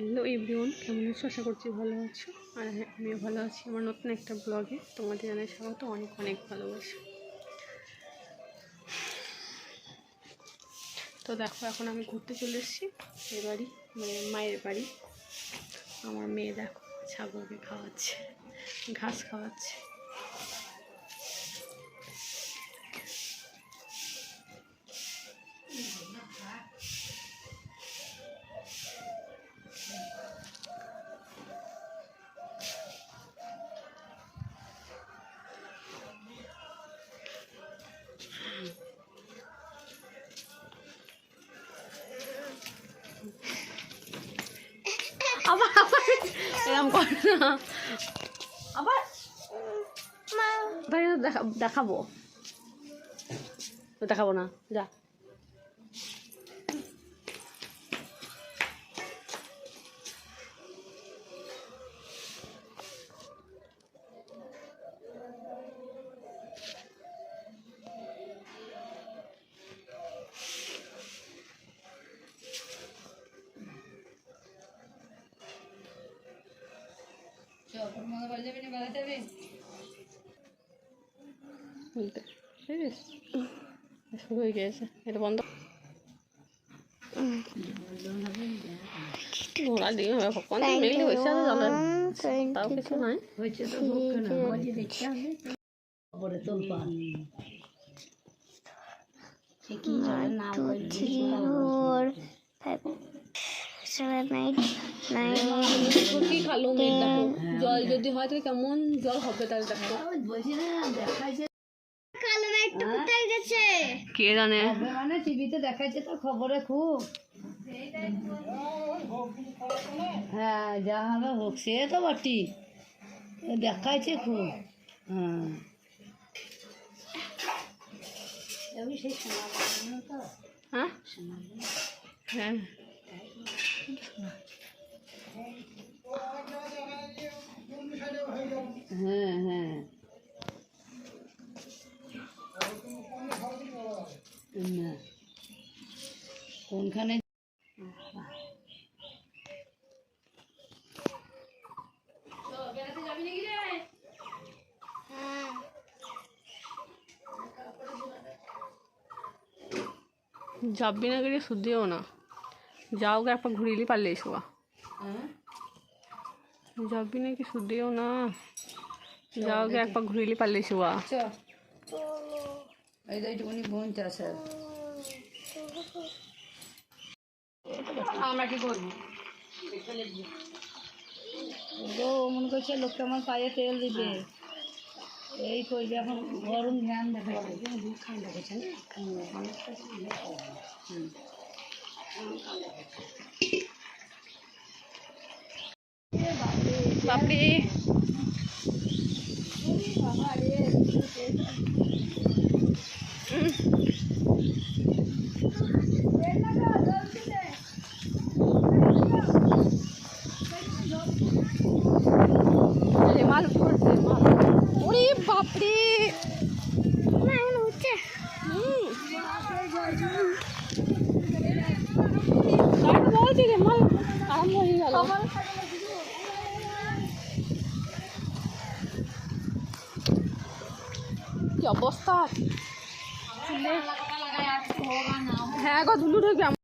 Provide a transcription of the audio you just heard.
Hello everyone, কেমন আছো? আশা করছি ভালো আছো। আর হ্যাঁ, আমিও ভালো আছি। আমার নতুন একটা ব্লগে তোমাদের জানাই স্বাগত। অনেক অনেক ভালোবাসা। তো দেখো, এখন আমি ঘুরতে চলে এসেছি এ বাড়ি, মানে মায়ের বাড়ি। আমার মেয়ে দেখো ছাগলকে খাওয়াচ্ছে, ঘাস খাওয়াচ্ছে। আবার এরকম করে না, আবার দেখাবো দেখাবো না, যা। শুরু হয়ে গেছে, এটা বন্ধ। তাও কিছু নাই, জল যদি হয় তাহলে কেমন জল হবে, তাহলে দেখো কে জানে, মানে টিভিতে দেখাচ্ছে তো, খবরে খুব। হ্যাঁ, যা হবে হোক, সে তো বটি দেখাইছে খুব। হ্যাঁ, হ্যাঁ, হ্যাঁ, হ্যাঁ, কোনখানে যাবি না গেলে শুধিও না, যাও গে একবার ঘুরিলি পারলে শোয়া। যাবি নাকি শুধিও না, যাও গে একবার ঘুরিলি পারলে শোয়া। আমরা কি করবো, মনে করছে লোকটা আমার পায়ে তেল দিবে, এই করবে। এখন গরম ধ্যান দেখা ঠান্ডা করছে না, বাপরে মাল পড়ছে, ওরে বাপরে বলছি রে, মাল আরম্ভ হয়ে গেল। কি অবস্থা, হ্যাঁ গো ধুলু ঢুকবে।